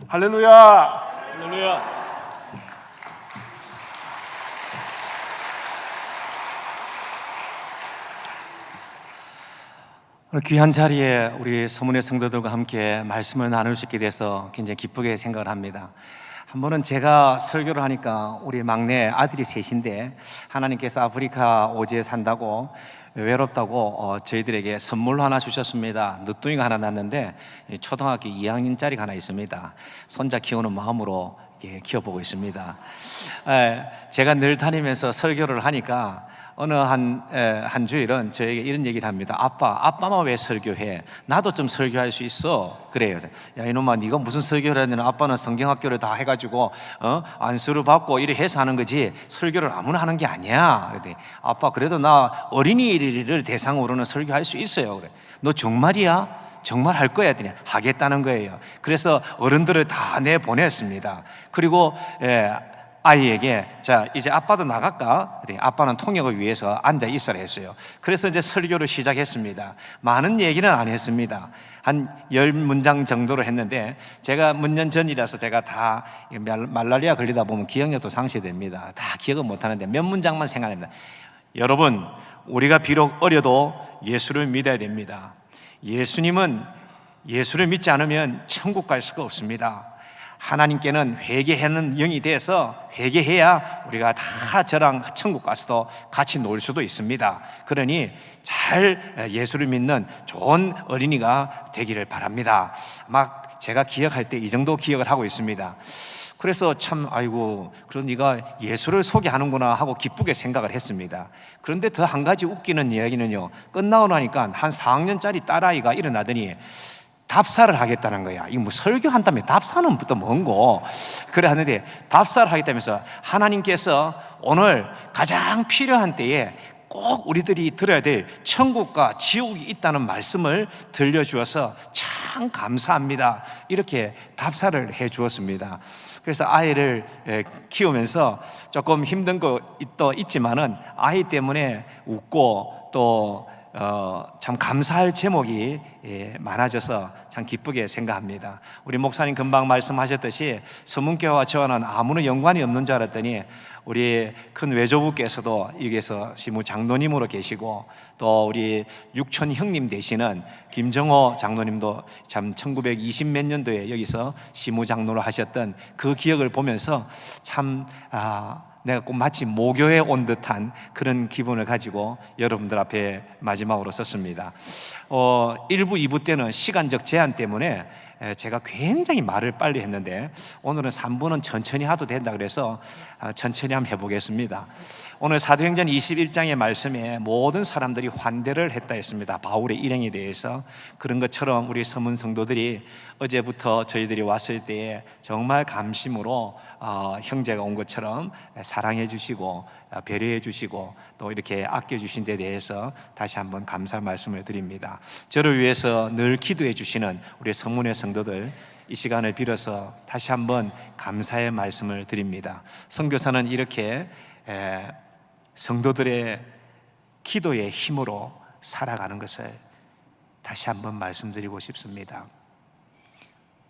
할렐루야! 할렐루야. 오늘 귀한 자리에 우리 서문의 성도들과 함께 말씀을 나눌 수 있게 돼서 굉장히 기쁘게 생각을 합니다. 한 번은 제가 설교를 하니까 우리 막내 아들이 셋인데 하나님께서 아프리카 오지에 산다고 외롭다고 저희들에게 선물로 하나 주셨습니다. 늦둥이가 하나 났는데 초등학교 2학년짜리가 하나 있습니다. 손자 키우는 마음으로 키워보고 있습니다. 제가 늘 다니면서 설교를 하니까 어느 한 주일은 저에게 이런 얘기를 합니다. 아빠만 왜 설교해? 나도 좀 설교할 수 있어. 그래요. 야 이놈아, 네가 무슨 설교를 하냐면 아빠는 성경학교를 다 해가지고 안수를 받고 이래 해서 하는 거지 설교를 아무나 하는 게 아니야. 그랬더니 아빠 그래도 나 어린이를 대상으로는 설교할 수 있어요. 그래. 너 정말이야? 정말 할 거야? 했더니 하겠다는 거예요. 그래서 어른들을 다 내보냈습니다. 그리고 아이에게 자 이제 아빠도 나갈까? 아빠는 통역을 위해서 앉아 있으라 했어요. 그래서 이제 설교를 시작했습니다. 많은 얘기는 안 했습니다. 한 10문장 정도로 했는데 제가 몇 년 전이라서 제가 다 말라리아 걸리다 보면 기억력도 상실됩니다. 다 기억을 못하는데 몇 문장만 생각합니다. 여러분, 우리가 비록 어려도 예수를 믿어야 됩니다. 예수님은 예수를 믿지 않으면 천국 갈 수가 없습니다. 하나님께는 회개하는 영이 돼서 회개해야 우리가 다 저랑 천국 가서도 같이 놀 수도 있습니다. 그러니 잘 예수를 믿는 좋은 어린이가 되기를 바랍니다. 막 제가 기억할 때 이 정도 기억을 하고 있습니다. 그래서 참 아이고 그런 네가 예수를 소개하는구나 하고 기쁘게 생각을 했습니다. 그런데 더 한 가지 웃기는 이야기는요, 끝나고 나니까 한 4학년짜리 딸아이가 일어나더니 답사를 하겠다는 거야. 이거 뭐 설교한다며 답사는 또 뭔고? 그래 하는데 답사를 하겠다면서 하나님께서 오늘 가장 필요한 때에 꼭 우리들이 들어야 될 천국과 지옥이 있다는 말씀을 들려주어서 참 감사합니다. 이렇게 답사를 해 주었습니다. 그래서 아이를 키우면서 조금 힘든 것도 있지만은 아이 때문에 웃고 또 참 감사할 제목이 많아져서 참 기쁘게 생각합니다. 우리 목사님 금방 말씀하셨듯이 서문교와 저와는 아무런 연관이 없는 줄 알았더니 우리 큰 외조부께서도 여기서 시무 장로님으로 계시고 또 우리 육촌 형님 되시는 김정호 장로님도 참 1920 몇 년도에 여기서 시무 장로로 하셨던 그 기억을 보면서 참 내가 꼭 마치 모교에 온 듯한 그런 기분을 가지고 여러분들 앞에 마지막으로 썼습니다. 1부, 2부 때는 시간적 제한 때문에 제가 굉장히 말을 빨리 했는데 오늘은 3부는 천천히 해도 된다 그래서 천천히 한번 해보겠습니다. 오늘 사도행전 21장의 말씀에 모든 사람들이 환대를 했다 했습니다. 바울의 일행에 대해서. 그런 것처럼 우리 서문 성도들이 어제부터 저희들이 왔을 때에 정말 감심으로 형제가 온 것처럼 사랑해 주시고 배려해 주시고 또 이렇게 아껴 주신 데 대해서 다시 한번 감사 말씀을 드립니다. 저를 위해서 늘 기도해 주시는 우리 서문의 성도들, 이 시간을 빌어서 다시 한번 감사의 말씀을 드립니다. 선교사는 이렇게 성도들의 기도의 힘으로 살아가는 것을 다시 한번 말씀드리고 싶습니다.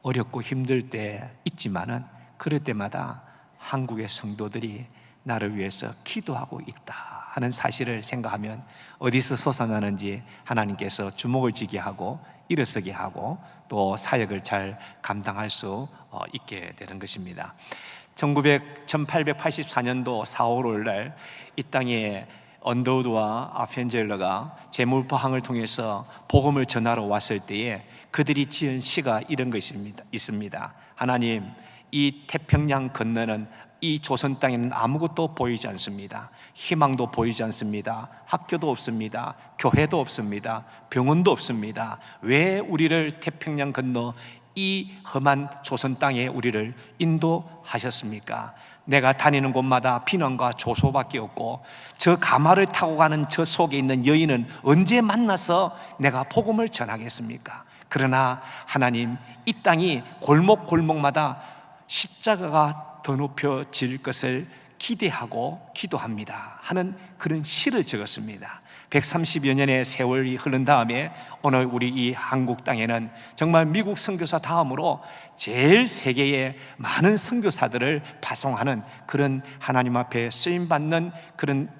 어렵고 힘들 때 있지만은 그럴 때마다 한국의 성도들이 나를 위해서 기도하고 있다 하는 사실을 생각하면 어디서 솟아나는지 하나님께서 주목을 지게 하고 일어서게 하고 또 사역을 잘 감당할 수 있게 되는 것입니다. 1884년도 4월 5일 날 이 땅에 언더우드와 아펜젤러가 재물포항을 통해서 복음을 전하러 왔을 때에 그들이 지은 시가 이런 것이 있습니다. 하나님, 이 태평양 건너는 이 조선 땅에는 아무것도 보이지 않습니다. 희망도 보이지 않습니다. 학교도 없습니다. 교회도 없습니다. 병원도 없습니다. 왜 우리를 태평양 건너 이 험한 조선 땅에 우리를 인도하셨습니까? 내가 다니는 곳마다 비난과 조소밖에 없고 저 가마를 타고 가는 저 속에 있는 여인은 언제 만나서 내가 복음을 전하겠습니까? 그러나 하나님, 이 땅이 골목골목마다 십자가가 더 높여질 것을 기대하고 기도합니다 하는 그런 시를 적었습니다. 130여 년의 세월이 흐른 다음에 오늘 우리 이 한국 땅에는 정말 미국 선교사 다음으로 제일 세계에 많은 선교사들을 파송하는 그런 하나님 앞에 쓰임받는 그런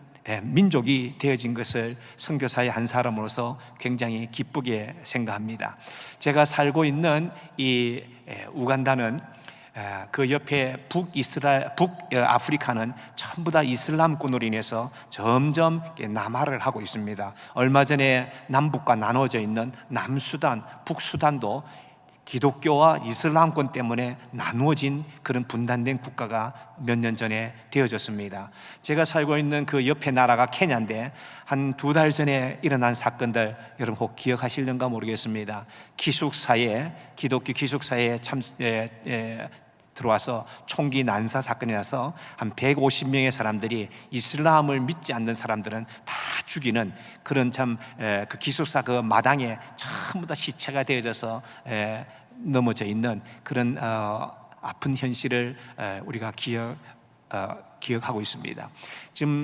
민족이 되어진 것을 선교사의 한 사람으로서 굉장히 기쁘게 생각합니다. 제가 살고 있는 이 우간다는 그 옆에 북아프리카는 전부 다 이슬람권으로 인해서 점점 남하를 하고 있습니다. 얼마 전에 남북과 나눠져 있는 남수단, 북수단도 기독교와 이슬람권 때문에 나누어진 그런 분단된 국가가 몇 년 전에 되어졌습니다. 제가 살고 있는 그 옆에 나라가 케냐인데 한 2달 전에 일어난 사건들 여러분 혹 기억하실는가 모르겠습니다. 기독교 기숙사에 들어와서 총기 난사 사건이 나서 한 150명의 사람들이 이슬람을 믿지 않는 사람들은 다 죽이는 그런 그 기숙사 그 마당에 전부 다 시체가 되어져서 넘어져 있는 그런 아픈 현실을 우리가 기억하고 있습니다.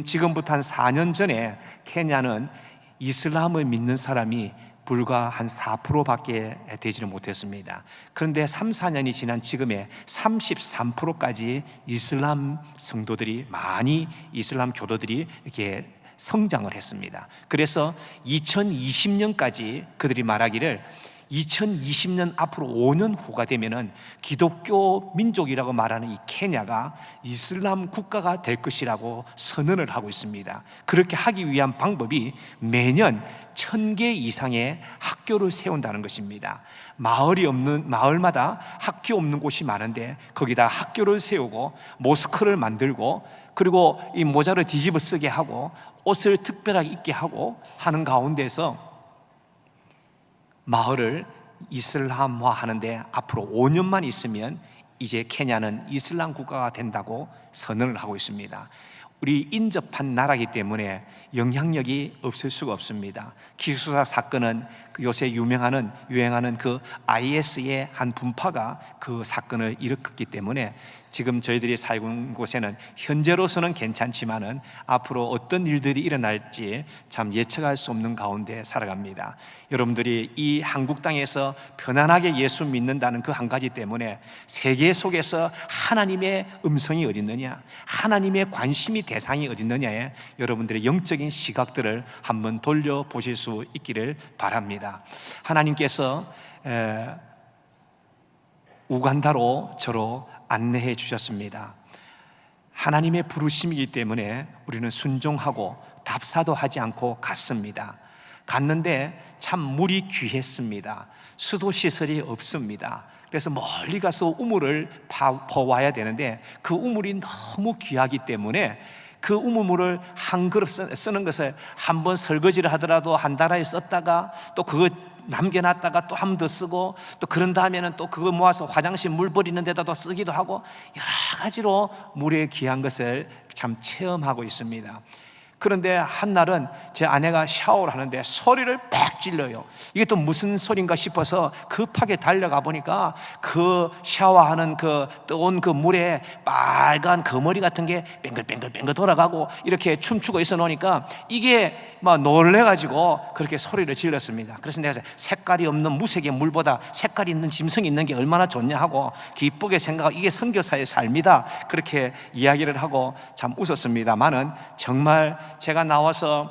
지금부터 한 4년 전에 케냐는 이슬람을 믿는 사람이 불과 한 4%밖에 되지는 못했습니다. 그런데 3, 4년이 지난 지금에 33%까지 이슬람 성도들이 많이 이슬람 교도들이 이렇게 성장을 했습니다. 그래서 2020년까지 그들이 말하기를 2020년 앞으로 5년 후가 되면은 기독교 민족이라고 말하는 이 케냐가 이슬람 국가가 될 것이라고 선언을 하고 있습니다. 그렇게 하기 위한 방법이 매년 1000개 이상의 학교를 세운다는 것입니다. 마을마다 학교 없는 곳이 많은데 거기다 학교를 세우고 모스크를 만들고 그리고 이 모자를 뒤집어 쓰게 하고 옷을 특별하게 입게 하고 하는 가운데서 마을을 이슬람화 하는데 앞으로 5년만 있으면 이제 케냐는 이슬람 국가가 된다고 선언을 하고 있습니다. 우리 인접한 나라이기 때문에 영향력이 없을 수가 없습니다. 기숙사 사건은 요새 유행하는 그 IS의 한 분파가 그 사건을 일으켰기 때문에 지금 저희들이 살고 있는 곳에는 현재로서는 괜찮지만은 앞으로 어떤 일들이 일어날지 참 예측할 수 없는 가운데 살아갑니다. 여러분들이 이 한국 땅에서 편안하게 예수 믿는다는 그 한 가지 때문에 세계 속에서 하나님의 음성이 어디 있느냐, 하나님의 관심이 대상이 어디 있느냐에 여러분들의 영적인 시각들을 한번 돌려보실 수 있기를 바랍니다. 하나님께서 우간다로 저로 안내해 주셨습니다. 하나님의 부르심이기 때문에 우리는 순종하고 답사도 하지 않고 갔습니다. 갔는데 참 물이 귀했습니다. 수도시설이 없습니다. 그래서 멀리 가서 우물을 퍼와야 되는데 그 우물이 너무 귀하기 때문에 그 우물을 한 그릇 쓰는 것을 한 번 설거지를 하더라도 한 달에 썼다가 또 그거 남겨놨다가 또 한 번 더 쓰고 또 그런 다음에는 또 그거 모아서 화장실 물 버리는 데다 또 쓰기도 하고 여러 가지로 물의 귀한 것을 참 체험하고 있습니다. 그런데 한날은 제 아내가 샤워를 하는데 소리를 빽 질러요. 이게 또 무슨 소린가 싶어서 급하게 달려가 보니까 그 샤워하는 그 뜨거운 그 물에 빨간 거머리 같은 게 뱅글뱅글 돌아가고 이렇게 춤추고 있어 놓으니까 이게 막 놀래가지고 그렇게 소리를 질렀습니다. 그래서 내가 색깔이 없는 무색의 물보다 색깔이 있는 짐승이 있는 게 얼마나 좋냐 하고 기쁘게 생각하고 이게 선교사의 삶이다 그렇게 이야기를 하고 참 웃었습니다만은 정말 제가 나와서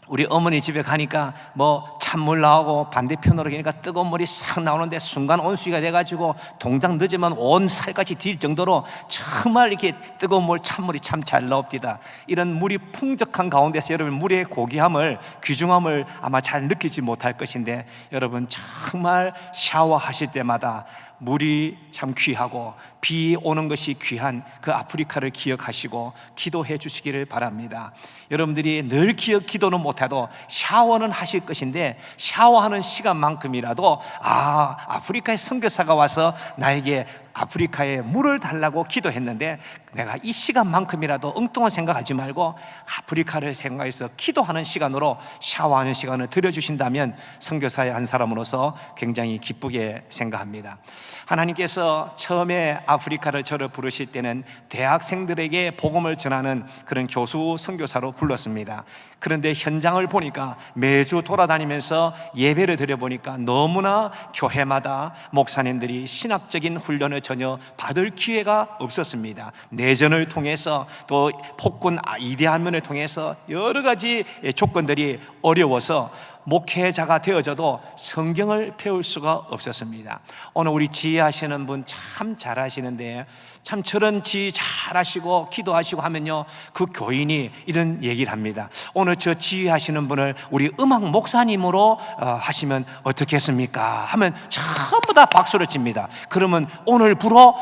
우리 어머니 집에 가니까 뭐 찬물 나오고 반대편으로 가니까 뜨거운 물이 싹 나오는데 순간 온수기가 돼가지고 동작 늦으면 온 살같이 딜 정도로 정말 이렇게 뜨거운 물 찬물이 참 잘 나옵니다. 이런 물이 풍족한 가운데서 여러분 물의 고귀함을 귀중함을 아마 잘 느끼지 못할 것인데 여러분 정말 샤워하실 때마다 물이 참 귀하고 비 오는 것이 귀한 그 아프리카를 기억하시고 기도해 주시기를 바랍니다. 여러분들이 늘 기도는 못해도 샤워는 하실 것인데 샤워하는 시간만큼이라도 아프리카의 선교사가 와서 나에게 아프리카에 물을 달라고 기도했는데 내가 이 시간만큼이라도 엉뚱한 생각하지 말고 아프리카를 생각해서 기도하는 시간으로 샤워하는 시간을 들여주신다면 선교사의 한 사람으로서 굉장히 기쁘게 생각합니다. 하나님께서 처음에 아프리카를 저를 부르실 때는 대학생들에게 복음을 전하는 그런 교수 선교사로 불렀습니다. 그런데 현장을 보니까 매주 돌아다니면서 예배를 드려보니까 너무나 교회마다 목사님들이 신학적인 훈련을 전혀 받을 기회가 없었습니다. 내전을 통해서 또 폭군 이대한면을 통해서 여러 가지 조건들이 어려워서 목회자가 되어져도 성경을 배울 수가 없었습니다. 오늘 우리 지휘하시는 분 참 잘하시는데 참 저런 지휘 잘하시고 기도하시고 하면요 그 교인이 이런 얘기를 합니다. 오늘 저 지휘하시는 분을 우리 음악 목사님으로 하시면 어떻겠습니까? 하면 전부 다 박수를 칩니다. 그러면 오늘부로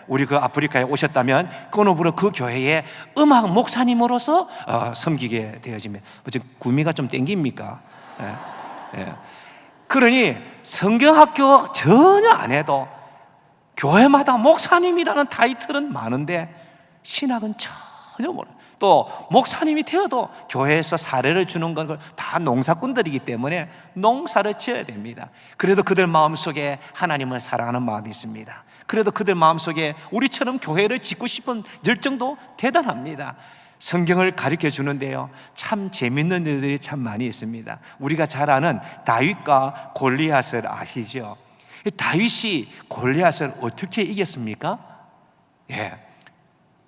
우리 그 아프리카에 오셨다면 오늘부로 그 교회에 음악 목사님으로서 섬기게 되어집니다. 구미가 좀 땡깁니까? 그러니 성경학교 전혀 안 해도 교회마다 목사님이라는 타이틀은 많은데 신학은 전혀 몰라요. 또 목사님이 되어도 교회에서 사례를 주는 건 다 농사꾼들이기 때문에 농사를 지어야 됩니다. 그래도 그들 마음속에 하나님을 사랑하는 마음이 있습니다. 그래도 그들 마음속에 우리처럼 교회를 짓고 싶은 열정도 대단합니다. 성경을 가르쳐 주는데요 참 재밌는 일들이 참 많이 있습니다. 우리가 잘 아는 다윗과 골리앗을 아시죠? 다윗이 골리앗을 어떻게 이겼습니까?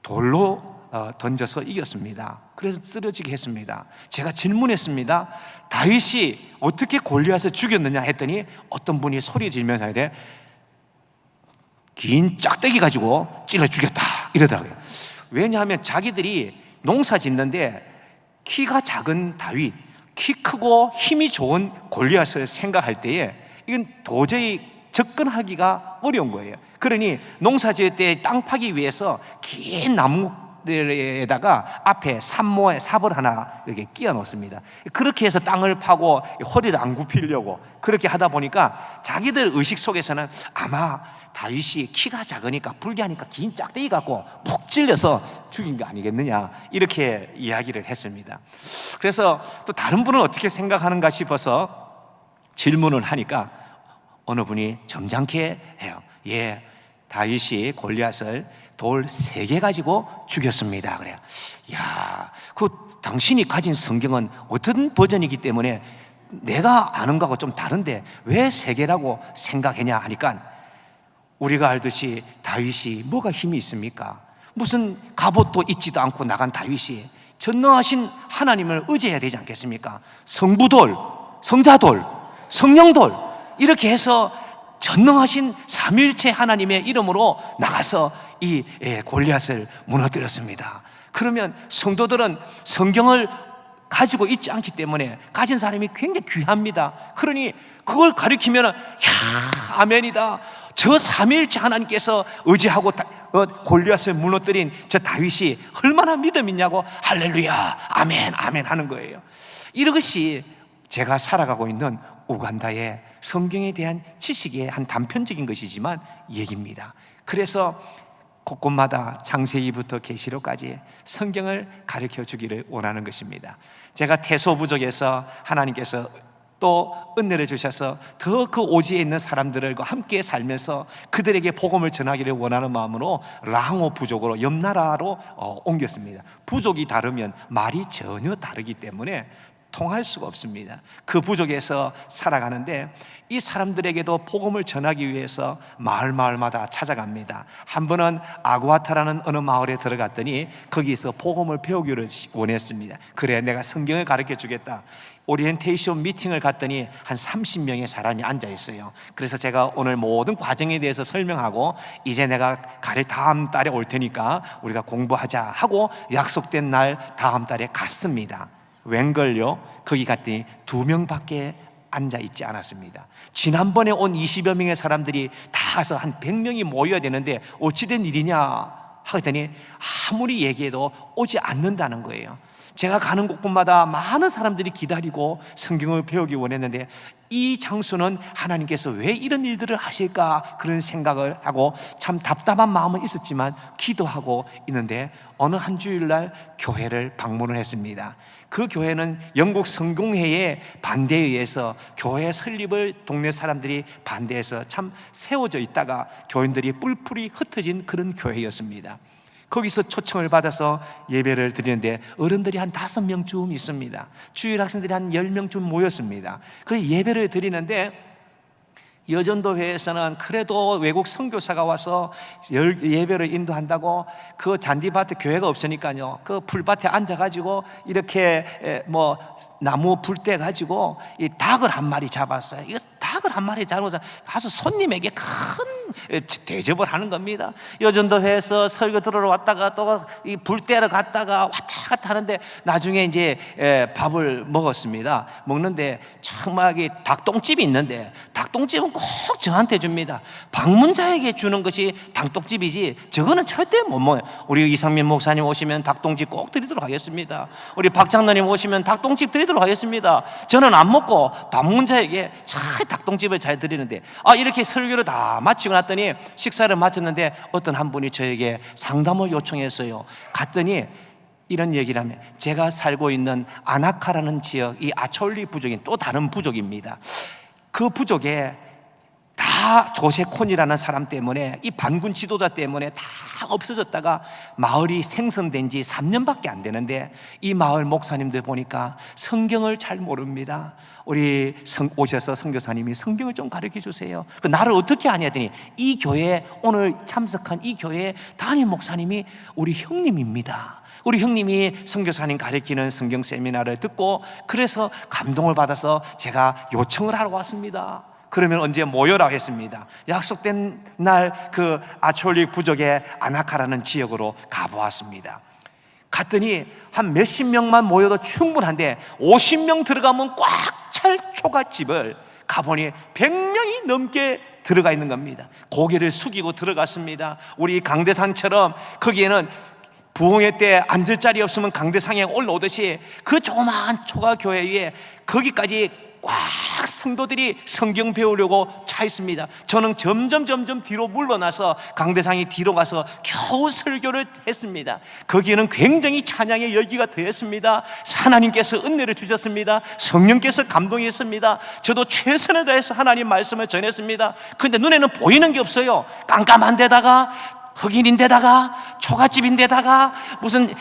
돌로 던져서 이겼습니다. 그래서 쓰러지게 했습니다. 제가 질문했습니다. 다윗이 어떻게 골리앗을 죽였느냐 했더니 어떤 분이 소리 지르면서 하되 긴 짝대기 가지고 찔러 죽였다 이러더라고요. 왜냐하면 자기들이 농사 짓는데 키가 작은 다윗, 키 크고 힘이 좋은 골리앗을 생각할 때에 이건 도저히 접근하기가 어려운 거예요. 그러니 농사 지을 때 땅 파기 위해서 긴 나무들에다가 앞에 산모에 삽을 하나 이렇게 끼워 놓습니다. 그렇게 해서 땅을 파고 허리를 안 굽히려고 그렇게 하다 보니까 자기들 의식 속에서는 아마 다윗이 키가 작으니까 불리하니까 긴 짝대기 갖고 푹 찔려서 죽인 거 아니겠느냐 이렇게 이야기를 했습니다. 그래서 또 다른 분은 어떻게 생각하는가 싶어서 질문을 하니까 어느 분이 점잖게 해요. 다윗이 골리앗을 돌 3개 가지고 죽였습니다. 그래요. 야, 그 당신이 가진 성경은 어떤 버전이기 때문에 내가 아는 거하고 좀 다른데 왜 3개라고 생각했냐 하니까 우리가 알듯이 다윗이 뭐가 힘이 있습니까? 무슨 갑옷도 입지도 않고 나간 다윗이 전능하신 하나님을 의지해야 되지 않겠습니까? 성부돌, 성자돌, 성령돌 이렇게 해서 전능하신 삼위일체 하나님의 이름으로 나가서 이 골리앗을 무너뜨렸습니다. 그러면 성도들은 성경을 가지고 있지 않기 때문에 가진 사람이 굉장히 귀합니다. 그러니 그걸 가리키면 아멘이다. 저 삼위일체 하나님께서 의지하고 골리앗을 무너뜨린 저 다윗이 얼마나 믿음 있냐고 할렐루야 아멘 아멘 하는 거예요. 이것이 제가 살아가고 있는 우간다의 성경에 대한 지식의 한 단편적인 것이지만 얘기입니다. 그래서 곳곳마다 창세기부터 계시록까지 성경을 가르쳐 주기를 원하는 것입니다. 제가 태소 부족에서 하나님께서 또 은혜를 주셔서 더 그 오지에 있는 사람들과 함께 살면서 그들에게 복음을 전하기를 원하는 마음으로 랑오 부족으로 옆 나라로 옮겼습니다. 부족이 다르면 말이 전혀 다르기 때문에 통할 수가 없습니다. 그 부족에서 살아가는데 이 사람들에게도 복음을 전하기 위해서 마을마다 찾아갑니다. 한 번은 아구아타라는 어느 마을에 들어갔더니 거기서 복음을 배우기를 원했습니다. 그래 내가 성경을 가르쳐 주겠다. 오리엔테이션 미팅을 갔더니 한 30명의 사람이 앉아 있어요. 그래서 제가 오늘 모든 과정에 대해서 설명하고 이제 내가 다음 달에 올 테니까 우리가 공부하자 하고 약속된 날 다음 달에 갔습니다. 웬걸요? 거기 갔더니 2명밖에 앉아 있지 않았습니다. 지난번에 온 20여 명의 사람들이 다 와서 한 100명이 모여야 되는데 어찌된 일이냐 하더니 아무리 얘기해도 오지 않는다는 거예요. 제가 가는 곳곳마다 많은 사람들이 기다리고 성경을 배우기 원했는데 이 장소는 하나님께서 왜 이런 일들을 하실까 그런 생각을 하고 참 답답한 마음은 있었지만 기도하고 있는데 어느 한 주일날 교회를 방문을 했습니다. 그 교회는 영국 성공회의 반대에 의해서 교회 설립을 동네 사람들이 반대해서 참 세워져 있다가 교인들이 뿔뿔이 흩어진 그런 교회였습니다. 거기서 초청을 받아서 예배를 드리는데 어른들이 한 5명쯤 있습니다. 주일 학생들이 한 10명쯤 모였습니다. 그래서 예배를 드리는데 여전도회에서는 그래도 외국 선교사가 와서 예배를 인도한다고 그 잔디밭에 교회가 없으니까요, 그 풀밭에 앉아가지고 이렇게 뭐 나무 불 때 가지고 이 닭을 한 마리 잡았어요. 이 닭을 한 마리 잡아서 가서 손님에게 큰 대접을 하는 겁니다. 여전도회에서 설교 들으러 왔다가 또 이 불때를 갔다가 왔다 갔다 하는데 나중에 이제 밥을 먹었습니다. 먹는데 정말 이 닭똥집이 있는데 닭똥집은 꼭 저한테 줍니다. 방문자에게 주는 것이 닭똥집이지 저거는 절대 못 먹어요. 우리 이상민 목사님 오시면 닭똥집 꼭 드리도록 하겠습니다. 우리 박 장로님 오시면 닭똥집 드리도록 하겠습니다. 저는 안 먹고 방문자에게 잘 닭똥집을 잘 드리는데 이렇게 설교를 다 마치고 났더니 식사를 마쳤는데 어떤 한 분이 저에게 상담을 요청했어요. 갔더니 이런 얘기를 하면 제가 살고 있는 아나카라는 지역, 이 아촐리 부족인 또 다른 부족입니다. 그 부족에 다 조세콘이라는 사람 때문에 이 반군 지도자 때문에 다 없어졌다가 마을이 생성된 지 3년밖에 안 되는데 이 마을 목사님들 보니까 성경을 잘 모릅니다. 우리 오셔서 선교사님이 성경을 좀 가르쳐 주세요. 나를 어떻게 하냐 했더니 이 교회에 오늘 참석한 이 교회의 담임 목사님이 우리 형님입니다. 우리 형님이 선교사님 가르치는 성경 세미나를 듣고 그래서 감동을 받아서 제가 요청을 하러 왔습니다. 그러면 언제 모여라 했습니다. 약속된 날 그 아촐리 부족의 아나카라는 지역으로 가보았습니다. 갔더니 한 몇십 명만 모여도 충분한데 50명 들어가면 꽉 찰 초가집을 가보니 100명이 넘게 들어가 있는 겁니다. 고개를 숙이고 들어갔습니다. 우리 강대상처럼 거기에는 부흥회 때 앉을 자리 없으면 강대상에 올라오듯이 그 조그마한 초가교회 위에 거기까지 꽉 성도들이 성경 배우려고 차 있습니다. 저는 점점 뒤로 물러나서 강대상이 뒤로 가서 겨우 설교를 했습니다. 거기에는 굉장히 찬양의 열기가 더했습니다. 하나님께서 은혜를 주셨습니다. 성령께서 감동했습니다. 저도 최선을 다해서 하나님 말씀을 전했습니다. 그런데 눈에는 보이는 게 없어요. 깜깜한 데다가 흑인인데다가 초가집인데다가 무슨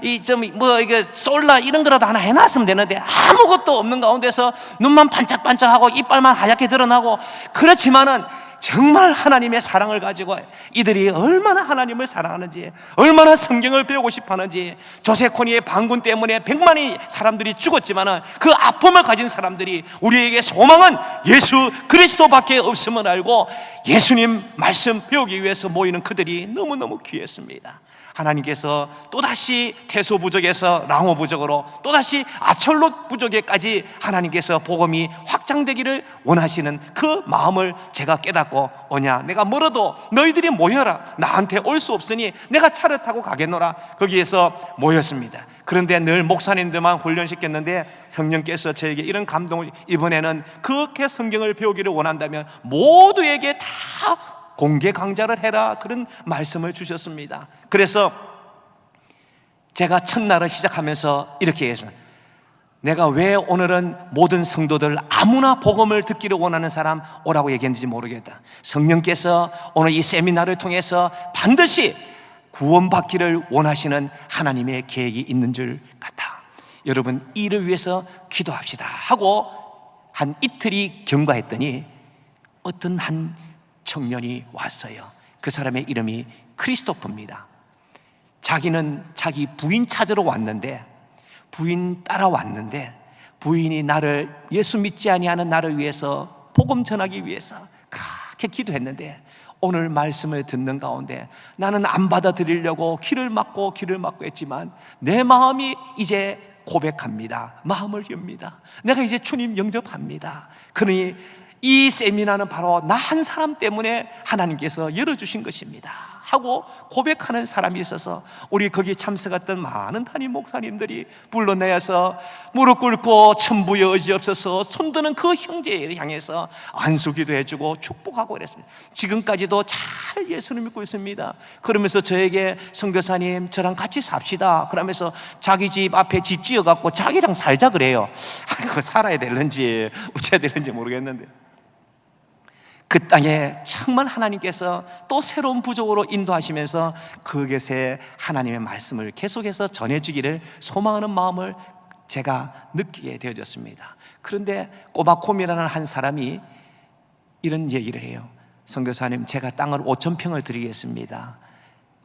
이게 솔라 이런 거라도 하나 해놨으면 되는데 아무것도 없는 가운데서 눈만 반짝반짝하고 이빨만 하얗게 드러나고 그렇지만은 정말 하나님의 사랑을 가지고 이들이 얼마나 하나님을 사랑하는지 얼마나 성경을 배우고 싶어하는지 조세코니의 반군 때문에 100만의 사람들이 죽었지만은 그 아픔을 가진 사람들이 우리에게 소망은 예수 그리스도밖에 없음을 알고 예수님 말씀 배우기 위해서 모이는 그들이 너무너무 귀했습니다. 하나님께서 또다시 태소 부족에서 랑오 부족으로 또다시 아철롯 부족에까지 하나님께서 복음이 확장되기를 원하시는 그 마음을 제가 깨닫고 내가 멀어도 너희들이 모여라. 나한테 올 수 없으니 내가 차를 타고 가겠노라. 거기에서 모였습니다. 그런데 늘 목사님들만 훈련시켰는데 성령께서 저에게 이런 감동을 이번에는 그렇게 성경을 배우기를 원한다면 모두에게 다 공개 강좌를 해라 그런 말씀을 주셨습니다. 그래서 제가 첫날을 시작하면서 이렇게 했어요. 내가 왜 오늘은 모든 성도들 아무나 복음을 듣기를 원하는 사람 오라고 얘기했는지 모르겠다. 성령께서 오늘 이 세미나를 통해서 반드시 구원받기를 원하시는 하나님의 계획이 있는 줄 같아. 여러분 이를 위해서 기도합시다 하고 한 이틀이 경과했더니 어떤 한 청년이 왔어요. 그 사람의 이름이 크리스토프입니다. 자기는 자기 부인 찾으러 왔는데 부인 따라왔는데 부인이 나를 예수 믿지 아니하는 나를 위해서 복음 전하기 위해서 그렇게 기도했는데 오늘 말씀을 듣는 가운데 나는 안 받아들이려고 귀를 막고 했지만 내 마음이 이제 고백합니다. 마음을 엽니다. 내가 이제 주님 영접합니다. 그러니 이 세미나는 바로 나 한 사람 때문에 하나님께서 열어주신 것입니다 하고 고백하는 사람이 있어서 우리 거기 참석했던 많은 담임 목사님들이 불러내어서 무릎 꿇고 천부의 의지 없어서 손드는 그 형제를 향해서 안수기도 해주고 축복하고 그랬습니다. 지금까지도 잘 예수를 믿고 있습니다. 그러면서 저에게 선교사님 저랑 같이 삽시다 그러면서 자기 집 앞에 집 지어갖고 자기랑 살자 그래요. 그거 살아야 되는지 어째야 되는지 모르겠는데, 그 땅에 정말 하나님께서 또 새로운 부족으로 인도하시면서 그것에 하나님의 말씀을 계속해서 전해주기를 소망하는 마음을 제가 느끼게 되어졌습니다. 그런데 꼬마콤이라는 한 사람이 이런 얘기를 해요. 선교사님, 제가 땅을 5,000평을 드리겠습니다.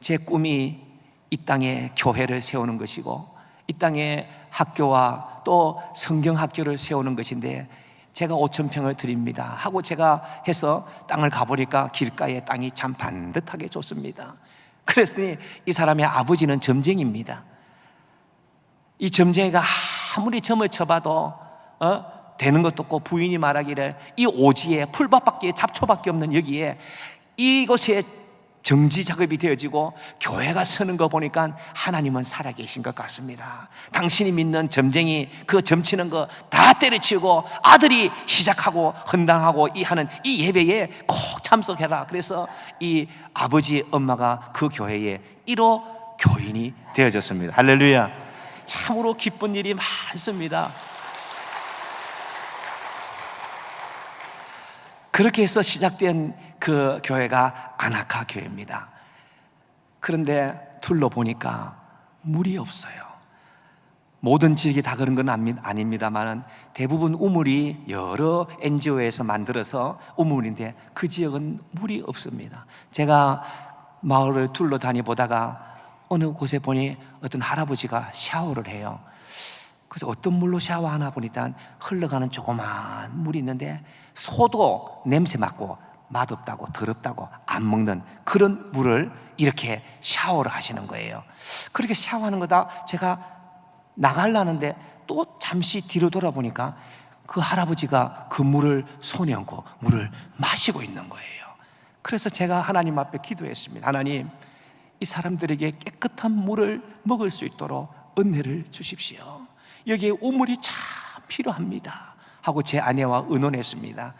제 꿈이 이 땅에 교회를 세우는 것이고 이 땅에 학교와 또 성경학교를 세우는 것인데 제가 5,000평을 드립니다 하고 제가 해서 땅을 가보니까 길가에 땅이 참 반듯하게 좋습니다. 그랬더니 이 사람의 아버지는 점쟁이입니다. 이 점쟁이가 아무리 점을 쳐봐도 되는 것도 없고 부인이 말하기를 이 오지에 풀밭밖에 잡초밖에 없는 여기에 이곳에 정지 작업이 되어지고 교회가 서는 거 보니까 하나님은 살아계신 것 같습니다. 당신이 믿는 점쟁이 그 점치는 거 다 때려치우고 아들이 시작하고 헌당하고 하는 이 예배에 꼭 참석해라. 그래서 이 아버지 엄마가 그 교회의 1호 교인이 되어졌습니다. 할렐루야. 참으로 기쁜 일이 많습니다. 그렇게 해서 시작된 그 교회가 아나카 교회입니다. 그런데 둘러보니까 물이 없어요. 모든 지역이 다 그런 건 아닙니다만 대부분 우물이 여러 NGO에서 만들어서 우물인데 그 지역은 물이 없습니다. 제가 마을을 둘러다니보다가 어느 곳에 보니 어떤 할아버지가 샤워를 해요. 그래서 어떤 물로 샤워하나 보니까 흘러가는 조그만 물이 있는데 소도 냄새 맡고 맛없다고 더럽다고 안 먹는 그런 물을 이렇게 샤워를 하시는 거예요. 그렇게 샤워하는 거다 제가 나가려는데 또 잠시 뒤로 돌아보니까 그 할아버지가 그 물을 손에 얹고 물을 마시고 있는 거예요. 그래서 제가 하나님 앞에 기도했습니다. 하나님, 이 사람들에게 깨끗한 물을 먹을 수 있도록 은혜를 주십시오. 여기에 우물이 참 필요합니다 하고 제 아내와 의논했습니다.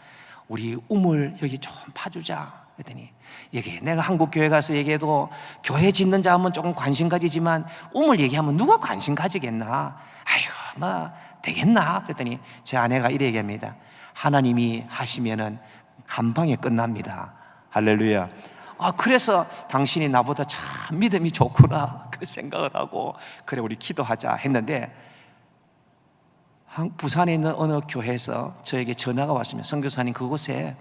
우리 우물 여기 좀 파주자 그랬더니 여기 내가 한국 교회 가서 얘기해도 교회 짓는 자 하면 조금 관심 가지지만 우물 얘기하면 누가 관심 가지겠나, 아이고 뭐 되겠나 그랬더니 제 아내가 이래 얘기합니다. 하나님이 하시면은 한 방에 끝납니다. 할렐루야. 그래서 당신이 나보다 참 믿음이 좋구나 그 생각을 하고 그래 우리 기도하자 했는데 부산에 있는 어느 교회에서 저에게 전화가 왔습니다. 선교사님, 그곳에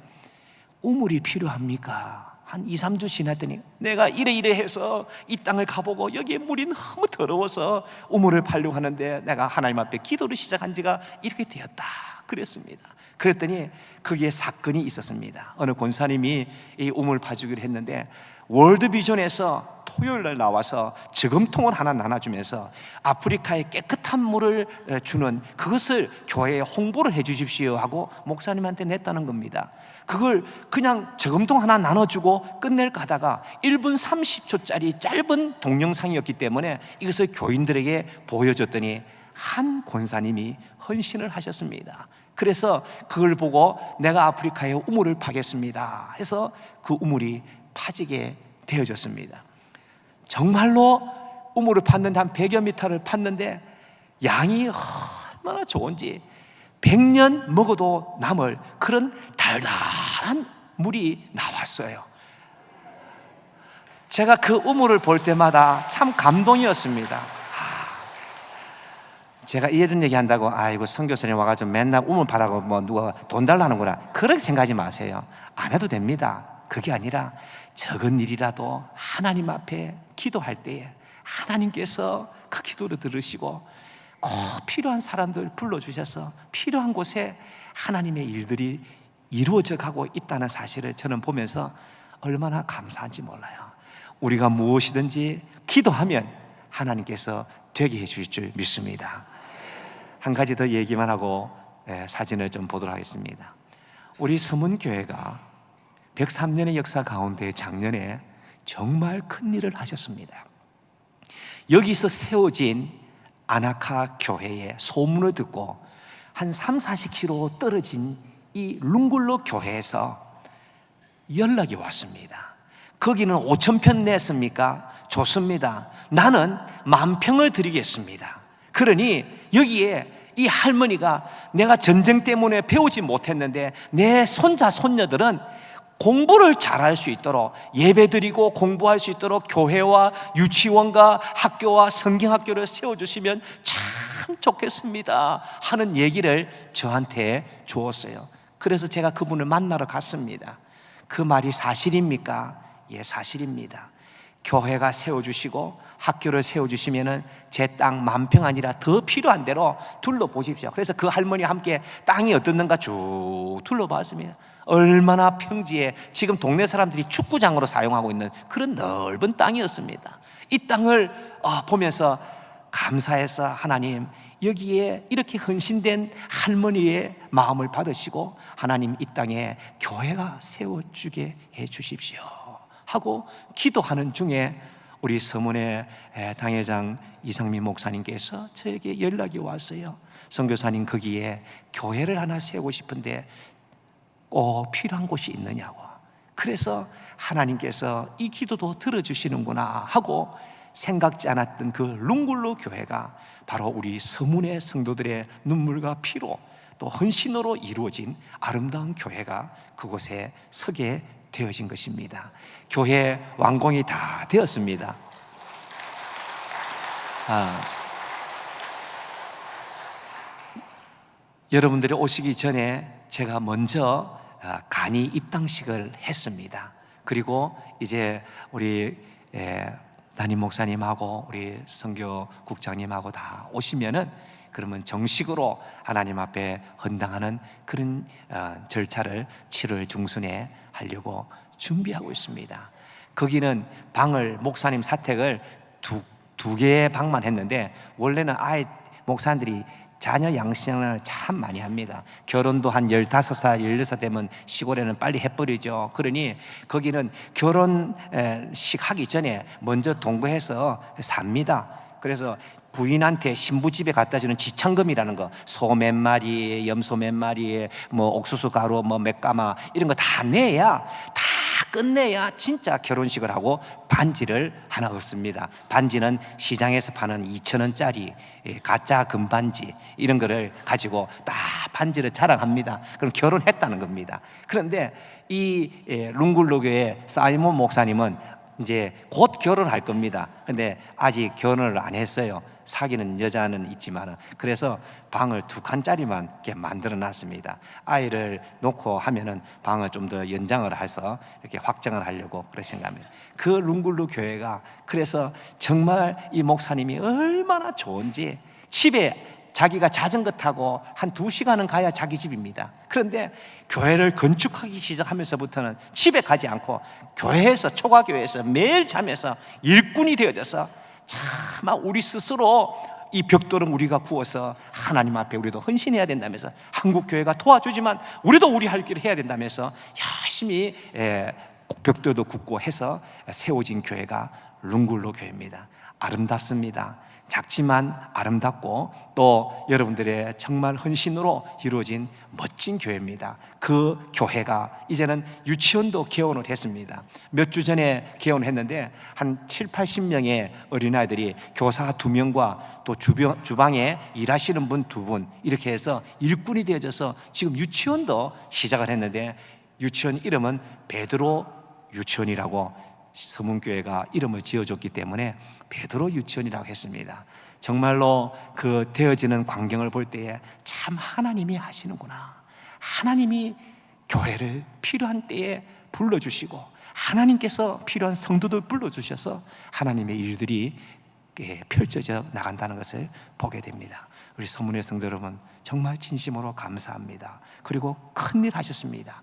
우물이 필요합니까? 한 2, 3주 지났더니 내가 이래 해서 이 땅을 가보고 여기에 물이 너무 더러워서 우물을 파려고 하는데 내가 하나님 앞에 기도를 시작한 지가 이렇게 되었다 그랬습니다. 그랬더니 거기에 사건이 있었습니다. 어느 권사님이 이 우물 파주기를 했는데 월드비전에서 토요일날 나와서 저금통을 하나 나눠주면서 아프리카에 깨끗한 물을 주는 그것을 교회에 홍보를 해 주십시오 하고 목사님한테 냈다는 겁니다. 그걸 그냥 저금통 하나 나눠주고 끝낼까 하다가 1분 30초짜리 짧은 동영상이었기 때문에 이것을 교인들에게 보여줬더니 한 권사님이 헌신을 하셨습니다. 그래서 그걸 보고 내가 아프리카에 우물을 파겠습니다 해서 그 우물이 파지게 되어졌습니다. 정말로 우물을 팠는데 한 100여 미터를 팠는데 양이 얼마나 좋은지 100년 먹어도 남을 그런 달달한 물이 나왔어요. 제가 그 우물을 볼 때마다 참 감동이었습니다. 제가 이런 얘기 한다고 아이고 선교사님 와가지고 맨날 우물 파라고 뭐 누가 돈 달라는구나 그렇게 생각하지 마세요. 안 해도 됩니다. 그게 아니라 적은 일이라도 하나님 앞에 기도할 때에 하나님께서 그 기도를 들으시고 꼭 필요한 사람들 불러주셔서 필요한 곳에 하나님의 일들이 이루어져 가고 있다는 사실을 저는 보면서 얼마나 감사한지 몰라요. 우리가 무엇이든지 기도하면 하나님께서 되게 해주실 줄 믿습니다. 한 가지 더 얘기만 하고 사진을 좀 보도록 하겠습니다. 우리 서문교회가 103년의 역사 가운데 작년에 정말 큰 일을 하셨습니다. 여기서 세워진 아나카 교회의 소문을 듣고 한 30-40km 떨어진 이 룽굴로 교회에서 연락이 왔습니다. 거기는 5,000평 냈습니까? 좋습니다. 나는 10,000평을 드리겠습니다. 그러니 여기에 이 할머니가 내가 전쟁 때문에 배우지 못했는데 내 손자 손녀들은 공부를 잘할 수 있도록 예배드리고 공부할 수 있도록 교회와 유치원과 학교와 성경학교를 세워주시면 참 좋겠습니다 하는 얘기를 저한테 주었어요. 그래서 제가 그분을 만나러 갔습니다. 그 말이 사실입니까? 예, 사실입니다. 교회가 세워주시고 학교를 세워주시면 제 땅 10,000평 아니라 더 필요한 대로 둘러보십시오. 그래서 그 할머니와 함께 땅이 어떻는가 쭉 둘러봤습니다. 얼마나 평지에 지금 동네 사람들이 축구장으로 사용하고 있는 그런 넓은 땅이었습니다. 이 땅을 보면서 감사해서 하나님, 여기에 이렇게 헌신된 할머니의 마음을 받으시고 하나님 이 땅에 교회가 세워주게 해 주십시오 하고 기도하는 중에 우리 서문의 당회장 이상민 목사님께서 저에게 연락이 왔어요. 선교사님, 거기에 교회를 하나 세우고 싶은데 꼭 필요한 곳이 있느냐고. 그래서 하나님께서 이 기도도 들어주시는구나 하고 생각지 않았던 그 룽굴로 교회가 바로 우리 서문의 성도들의 눈물과 피로 또 헌신으로 이루어진 아름다운 교회가 그곳에 서게 되어진 것입니다. 교회 완공이 다 되었습니다. 여러분들이 오시기 전에 제가 먼저 간이 입당식을 했습니다. 그리고 이제 우리 담임 목사님하고 우리 선교국장님하고 다 오시면은 그러면 정식으로 하나님 앞에 헌당하는 그런 절차를 7월 중순에 하려고 준비하고 있습니다. 거기는 방을 목사님 사택을 두 개의 방만 했는데 원래는 아예 목사님들이 자녀 양식을 참 많이 합니다. 결혼도 한 15살, 16살 되면 시골에는 빨리 해버리죠. 그러니 거기는 결혼식 하기 전에 먼저 동거해서 삽니다. 그래서 부인한테 신부집에 갖다 주는 지참금이라는 거, 소 몇 마리, 염소 몇 마리, 뭐 옥수수 가루, 뭐 맥가마 이런 거 다 내야, 다 끝내야 진짜 결혼식을 하고 반지를 하나 얻습니다. 반지는 시장에서 파는 2,000원짜리 가짜 금반지 이런 거를 가지고 딱 반지를 자랑합니다. 그럼 결혼했다는 겁니다. 그런데 이 룽굴로교의 사이몬 목사님은 이제 곧 결혼할 겁니다. 근데 아직 결혼을 안 했어요. 사귀는 여자는 있지만, 그래서 방을 2칸짜리만 이렇게 만들어 놨습니다. 아이를 놓고 하면은 방을 좀 더 연장을 해서 이렇게 확장을 하려고 그렇게 생각합니다. 그 룽굴루 교회가 그래서 정말 이 목사님이 얼마나 좋은지, 집에 자기가 자전거 타고 한 2시간은 가야 자기 집입니다. 그런데 교회를 건축하기 시작하면서부터는 집에 가지 않고 교회에서, 초가교회에서 매일 자면서 일꾼이 되어져서 참 우리 스스로 이 벽돌은 우리가 구워서 하나님 앞에 우리도 헌신해야 된다면서, 한국교회가 도와주지만 우리도 우리 할 길을 해야 된다면서 열심히 벽돌도 굽고 해서 세워진 교회가 룽굴로 교회입니다. 아름답습니다. 작지만 아름답고 또 여러분들의 정말 헌신으로 이루어진 멋진 교회입니다. 그 교회가 이제는 유치원도 개원을 했습니다. 몇 주 전에 개원을 했는데 한 70-80명의 어린아이들이 교사 2명과 또 주방에 일하시는 분 2분 이렇게 해서 일꾼이 되어져서 지금 유치원도 시작을 했는데, 유치원 이름은 베드로 유치원이라고 서문교회가 이름을 지어줬기 때문에 베드로 유치원이라고 했습니다. 정말로 그 되어지는 광경을 볼 때에 참 하나님이 하시는구나, 하나님이 교회를 필요한 때에 불러주시고 하나님께서 필요한 성도들 불러주셔서 하나님의 일들이 펼쳐져 나간다는 것을 보게 됩니다. 우리 서문의 성도 여러분, 정말 진심으로 감사합니다. 그리고 큰일 하셨습니다.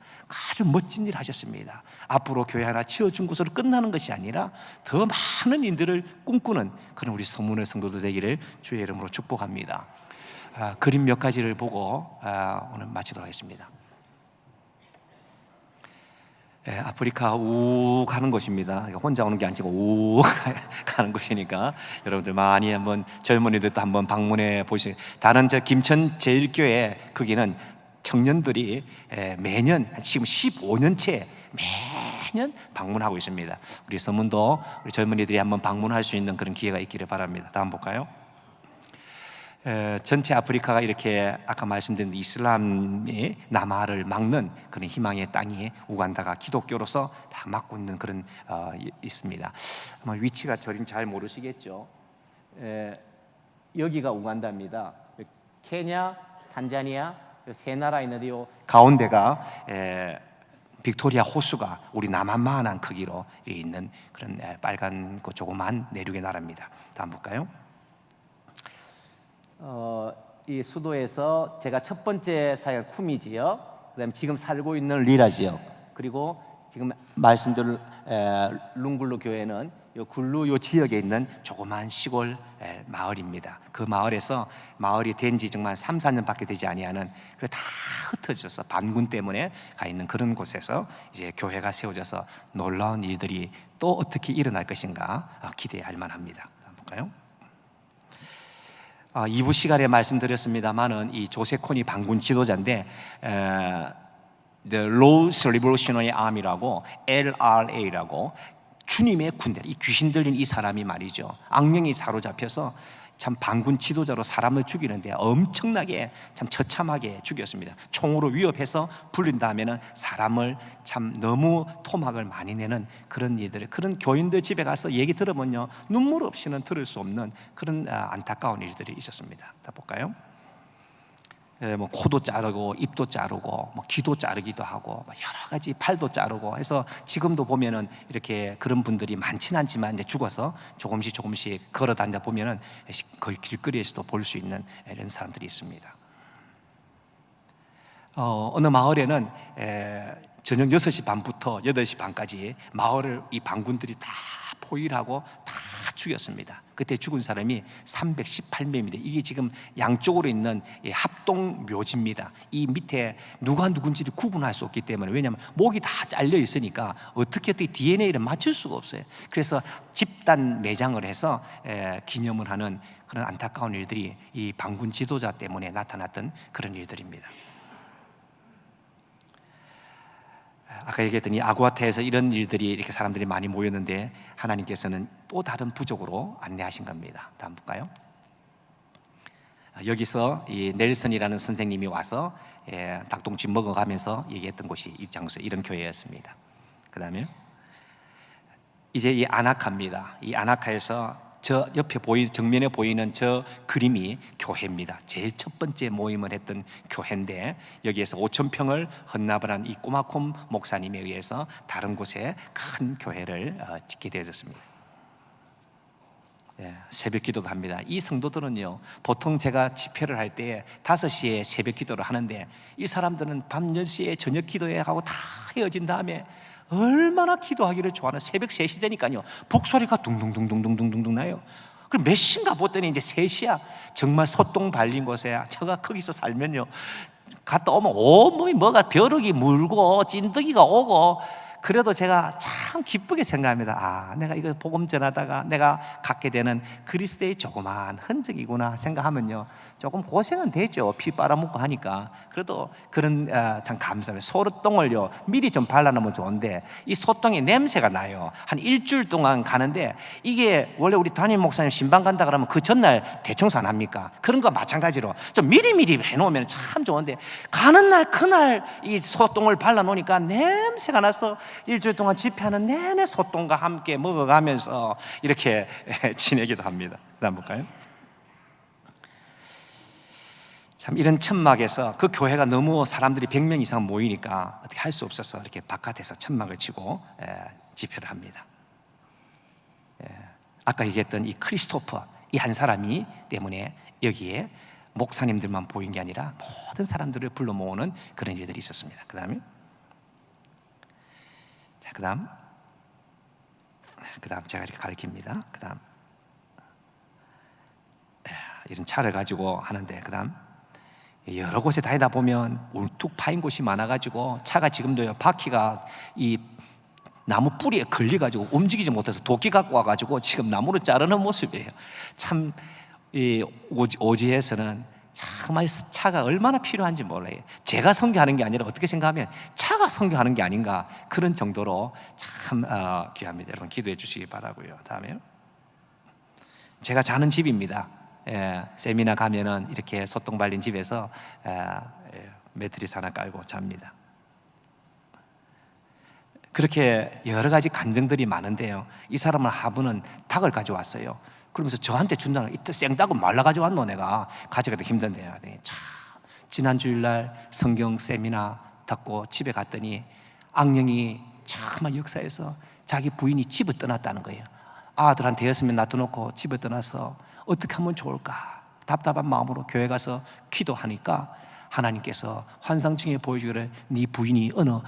아주 멋진 일 하셨습니다. 앞으로 교회 하나 지어준 것으로 끝나는 것이 아니라 더 많은 일들을 꿈꾸는 그런 우리 서문의 성도들 되기를 주의 이름으로 축복합니다. 그림 몇 가지를 보고 오늘 마치도록 하겠습니다. 아프리카 우 가는 곳입니다. 혼자 오는 게 아니고 우 가는 곳이니까 여러분들 많이 한번 젊은이들도 한번 방문해 보시. 다른 저 김천 제일교회 거기는 청년들이 매년 지금 15년째 매년 방문하고 있습니다. 우리 서문도 우리 젊은이들이 한번 방문할 수 있는 그런 기회가 있기를 바랍니다. 다음 볼까요? 전체 아프리카가 이렇게 아까 말씀드린 이슬람이 남하를 막는 그런 희망의 땅이 우간다가 기독교로서 다 막고 있는 그런 있습니다. 아마 위치가 저린 잘 모르시겠죠. 여기가 우간다입니다. 케냐, 탄자니아 세 나라 있는데 요 가운데가 빅토리아 호수가 우리 남한만한 크기로 있는 그런 빨간 그 조그만 내륙의 나라입니다. 다음 볼까요? 이 수도에서 제가 첫 번째 사회가 쿠미 지역, 그다음에 지금 살고 있는 리라 지역, 그리고 지금 말씀드린 룽굴루 교회는 요 굴루 요 지역에 있는 조그만 시골 마을입니다. 그 마을에서 마을이 된 지 정말 3, 4년밖에 되지 아니하는 다 흩어져서 반군 때문에 가 있는 그런 곳에서 이제 교회가 세워져서 놀라운 일들이 또 어떻게 일어날 것인가 기대할 만합니다. 한번 볼까요? 2부 시간에 말씀드렸습니다만은 이 조세콘이 반군 지도자인데 The Lord's Revolutionary Army라고 LRA라고 주님의 군대, 이 귀신 들린 이 사람이 말이죠, 악령이 사로잡혀서 참 반군 지도자로 사람을 죽이는데 엄청나게 참 처참하게 죽였습니다. 총으로 위협해서 불린 다음에는 사람을 참 너무 토막을 많이 내는 그런 일들, 그런 교인들 집에 가서 얘기 들으면요 눈물 없이는 들을 수 없는 그런 안타까운 일들이 있었습니다. 다 볼까요? 뭐 코도 자르고 입도 자르고 뭐 귀도 자르기도 하고 여러 가지 팔도 자르고 해서 지금도 보면은 이렇게 그런 분들이 많지는 않지만 이제 죽어서 조금씩 걸어 다니다 보면은 길거리에서도 볼 수 있는 이런 사람들이 있습니다. 어느 마을에는 저녁 6시 반부터 8시 반까지 마을을 이 반군들이 다 포위하고 다 죽였습니다. 그때 죽은 사람이 318명입니다. 이게 지금 양쪽으로 있는 합동 묘지입니다. 이 밑에 누가 누군지를 구분할 수 없기 때문에, 왜냐하면 목이 다 잘려 있으니까 어떻게 DNA를 맞출 수가 없어요. 그래서 집단 매장을 해서 기념을 하는 그런 안타까운 일들이 이 반군 지도자 때문에 나타났던 그런 일들입니다. 아까 얘기했더니 아구아타에서 이런 일들이 이렇게 사람들이 많이 모였는데 하나님께서는 또 다른 부족으로 안내하신 겁니다. 다음 볼까요? 여기서 이 넬슨이라는 선생님이 와서 닭똥집 먹어가면서 얘기했던 곳이 이 장소, 이런 교회였습니다. 그 다음에 이제 이 아나카입니다. 이 아나카에서 저 옆에 정면에 보이는 저 그림이 교회입니다. 제일 첫 번째 모임을 했던 교회인데 여기에서 5,000평을 헌납을 한 이 꼬마콤 목사님에 의해서 다른 곳에 큰 교회를 짓게 되어졌습니다. 새벽 기도도 합니다. 이 성도들은요, 보통 제가 집회를 할 때 5시에 새벽 기도를 하는데 이 사람들은 밤 10시에 저녁 기도회 하고 다 헤어진 다음에 얼마나 기도하기를 좋아하나. 새벽 3시 되니까요 북소리가 둥둥둥둥둥둥둥 나요. 그럼 몇 시인가 보더니 이제 3시야. 정말 소똥 발린 곳에 제가 거기서 살면요 갔다 오면 온몸이 뭐가 벼룩이 물고 찐득이가 오고, 그래도 제가 참 기쁘게 생각합니다. 내가 이거 복음 전하다가 내가 갖게 되는 그리스도의 조그만 흔적이구나 생각하면요 조금 고생은 되죠. 피 빨아먹고 하니까. 그래도 그런 참 감사합니다. 소똥을요 미리 좀 발라놓으면 좋은데 이 소똥이 냄새가 나요. 한 일주일 동안 가는데, 이게 원래 우리 담임 목사님 신방 간다 그러면 그 전날 대청소 안 합니까? 그런 거 마찬가지로 좀 미리미리 해놓으면 참 좋은데, 가는 날 그날 이 소똥을 발라놓으니까 냄새가 나서 일주일 동안 집회하는 내내 소똥과 함께 먹어가면서 이렇게 지내기도 합니다. 다음 볼까요? 참 이런 천막에서 그 교회가 너무 사람들이 100명 이상 모이니까 어떻게 할 수 없어서 이렇게 바깥에서 천막을 치고 집회를 합니다. 아까 얘기했던 이 크리스토퍼, 이 한 사람이 때문에 여기에 목사님들만 보인 게 아니라 모든 사람들을 불러 모으는 그런 일들이 있었습니다. 그 다음 제가 이렇게 가르칩니다. 그 다음 이런 차를 가지고 하는데, 그 다음 여러 곳에 다니다 보면 울뚝 파인 곳이 많아가지고 차가 지금도요, 바퀴가 이 나무 뿌리에 걸려가지고 움직이지 못해서 도끼 갖고 와가지고 지금 나무를 자르는 모습이에요. 참, 이 오지에서는 정말 차가 얼마나 필요한지 몰라요. 제가 선교하는 게 아니라 어떻게 생각하면 차가 선교하는 게 아닌가, 그런 정도로 참 귀합니다. 여러분 기도해 주시기 바라고요. 다음에요. 제가 자는 집입니다. 세미나 가면은 이렇게 소똥 발린 집에서 매트리스 하나 깔고 잡니다. 그렇게 여러 가지 간증들이 많은데요, 이 사람은 하부는 닭을 가져왔어요. 그러면서 저한테 준다는, 이때 생닭을 말라 가져왔노, 내가 가져가기 힘든데. 참, 지난 주일날 성경 세미나 듣고 집에 갔더니 악령이 정말 역사에서 자기 부인이 집을 떠났다는 거예요. 아들한테 6명 놔둬놓고 집에 떠나서 어떻게 하면 좋을까 답답한 마음으로 교회 가서 기도하니까 하나님께서 환상 중에 보여주기를 네 부인이 어느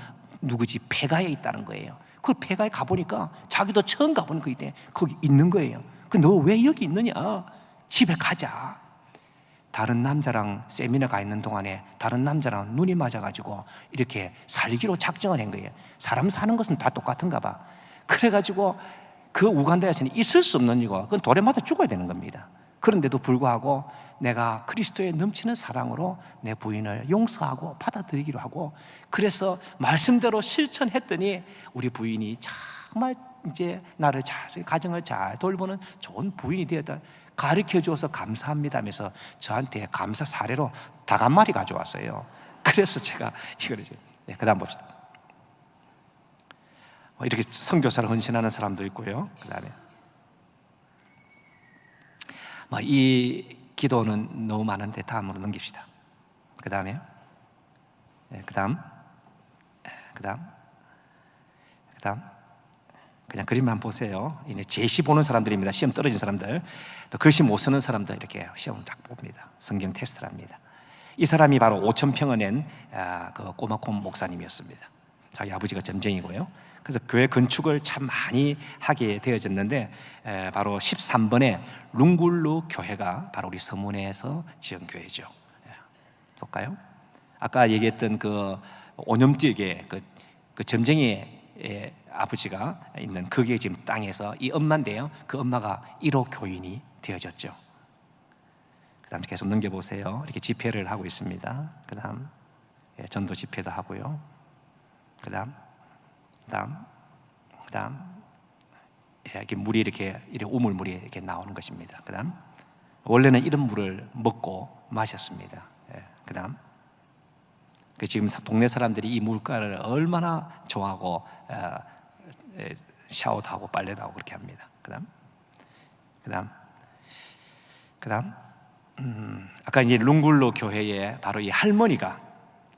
누구지 폐가에 있다는 거예요. 그 폐가에 가보니까 자기도 처음 가보니까 이때 거기 있는 거예요. 그 너 왜 여기 있느냐, 집에 가자. 다른 남자랑 세미나 가 있는 동안에 다른 남자랑 눈이 맞아가지고 이렇게 살기로 작정을 한 거예요. 사람 사는 것은 다 똑같은가 봐. 그래가지고 그 우간다에서는 있을 수 없는 이고 그건 돌에 맞아 죽어야 되는 겁니다. 그런데도 불구하고 내가 그리스도의 넘치는 사랑으로 내 부인을 용서하고 받아들이기로 하고, 그래서 말씀대로 실천했더니 우리 부인이 정말 이제 나를 잘, 가정을 잘 돌보는 좋은 부인이 되었다. 가르쳐 주어서 감사합니다 하면서 저한테 감사 사례로 닭 한 마리 가져왔어요. 그래서 제가 이걸 이제 그 다음 봅시다. 이렇게 선교사를 헌신하는 사람도 있고요. 그 다음에 이 기도는 너무 많은데 다음으로 넘깁시다. 그 다음에요. 그 다음 그냥 그림만 보세요. 이제 제시 보는 사람들입니다. 시험 떨어진 사람들, 또 글씨 못 쓰는 사람들, 이렇게 시험을 딱 봅니다. 성경 테스트를 합니다. 이 사람이 바로 5,000평을 낸 그 꼬마콤 목사님이었습니다. 자기 아버지가 점쟁이고요. 그래서 교회 건축을 참 많이 하게 되어졌는데, 바로 13번의 룽굴루 교회가 바로 우리 서문에서 지은 교회죠. 볼까요? 아까 얘기했던 그 오념띠에 그 점쟁이의 아버지가 있는 그게 지금 땅에서 이 엄마인데요, 그 엄마가 1호 교인이 되어졌죠. 그 다음 계속 넘겨보세요. 이렇게 집회를 하고 있습니다. 그 다음 전도 집회도 하고요. 그 다음 이렇게 물이 이렇게 우물물이 이렇게 나오는 것입니다. 그 다음 원래는 이런 물을 먹고 마셨습니다. 그 다음 지금 동네 사람들이 이 물가를 얼마나 좋아하고 샤워도 하고 빨래도 하고 그렇게 합니다. 그 다음 아까 이제 룽굴로 교회에 바로 이 할머니가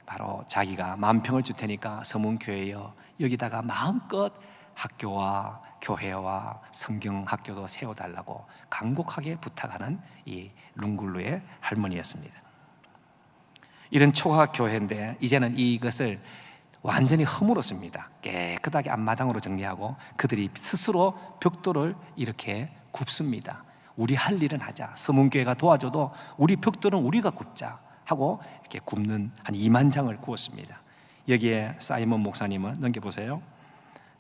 바로 자기가 만평을 줄 테니까 서문교회여 여기다가 마음껏 학교와 교회와 성경학교도 세워달라고 간곡하게 부탁하는 이 룽굴루의 할머니였습니다. 이런 초학교회인데 이제는 이것을 완전히 허물었습니다. 깨끗하게 앞마당으로 정리하고 그들이 스스로 벽돌을 이렇게 굽습니다. 우리 할 일은 하자, 서문교회가 도와줘도 우리 벽돌은 우리가 굽자 하고 이렇게 굽는 한 2만 장을 구웠습니다. 여기에 사이먼 목사님은 넘겨보세요.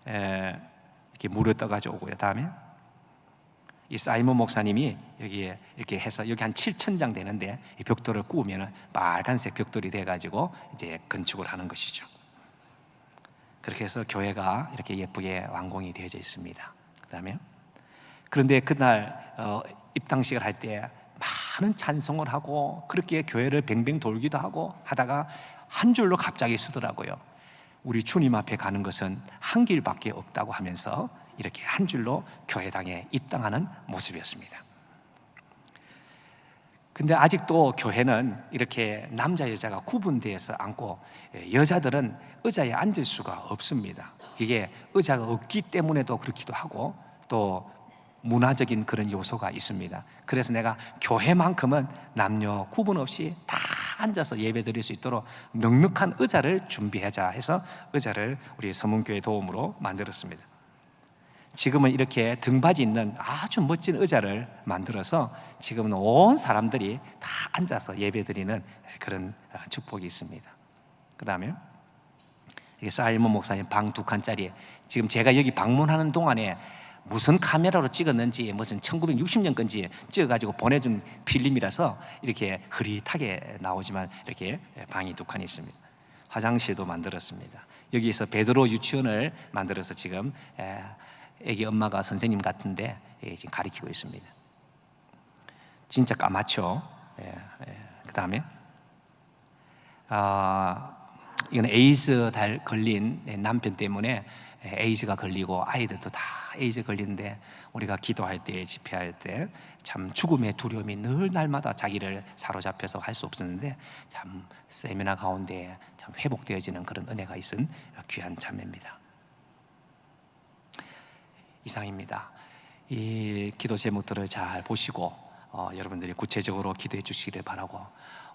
이렇게 물을 떠가지고 오고요. 다음에 이 사이먼 목사님이 여기에 이렇게 해서 여기 한 7,000장 되는데 이 벽돌을 구우면 빨간색 벽돌이 돼가지고 이제 건축을 하는 것이죠. 그렇게 해서 교회가 이렇게 예쁘게 완공이 되어져 있습니다. 그다음에 그런데 그날 입당식을 할 때 많은 찬송을 하고 그렇게 교회를 뱅뱅 돌기도 하고 하다가 한 줄로 갑자기 쓰더라고요. 우리 주님 앞에 가는 것은 한 길밖에 없다고 하면서 이렇게 한 줄로 교회당에 입당하는 모습이었습니다. 근데 아직도 교회는 이렇게 남자 여자가 구분되어서 앉고 여자들은 의자에 앉을 수가 없습니다. 이게 의자가 없기 때문에도 그렇기도 하고 또 문화적인 그런 요소가 있습니다. 그래서 내가 교회만큼은 남녀 구분 없이 다 앉아서 예배 드릴 수 있도록 넉넉한 의자를 준비하자 해서 의자를 우리 서문교회 도움으로 만들었습니다. 지금은 이렇게 등받이 있는 아주 멋진 의자를 만들어서 지금은 온 사람들이 다 앉아서 예배드리는 그런 축복이 있습니다. 그 다음에 이게 사이먼 목사님 방 2칸짜리, 지금 제가 여기 방문하는 동안에 무슨 카메라로 찍었는지 무슨 1960년 건지 찍어가지고 보내준 필름이라서 이렇게 흐릿하게 나오지만 이렇게 방이 2칸이 있습니다. 화장실도 만들었습니다. 여기서 베드로 유치원을 만들어서 지금 애기 엄마가 선생님 같은데 지금 가르치고 있습니다. 진짜 까맣죠. 그 다음에 이건 에이즈 걸린 남편 때문에 에이즈가 걸리고 아이들도 다 에이즈 걸리는데, 우리가 기도할 때, 집회할 때 참 죽음의 두려움이 늘 날마다 자기를 사로잡혀서 할 수 없었는데 참 세미나 가운데 참 회복되어지는 그런 은혜가 있은 귀한 자매입니다. 이상입니다. 이 기도 제목들을 잘 보시고 여러분들이 구체적으로 기도해 주시기를 바라고,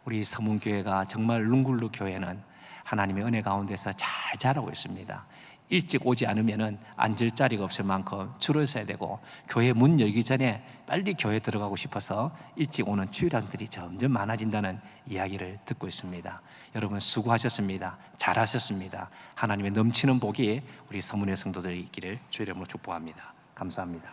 우리 서문교회가 정말 룽굴루 교회는 하나님의 은혜 가운데서 잘 자라고 있습니다. 일찍 오지 않으면 앉을 자리가 없을 만큼 줄을 서야 되고, 교회 문 열기 전에 빨리 교회 들어가고 싶어서 일찍 오는 주일학들이 점점 많아진다는 이야기를 듣고 있습니다. 여러분 수고하셨습니다. 잘하셨습니다. 하나님의 넘치는 복이 우리 서문의 성도들 있기를 주의 이름으로 축복합니다. 감사합니다.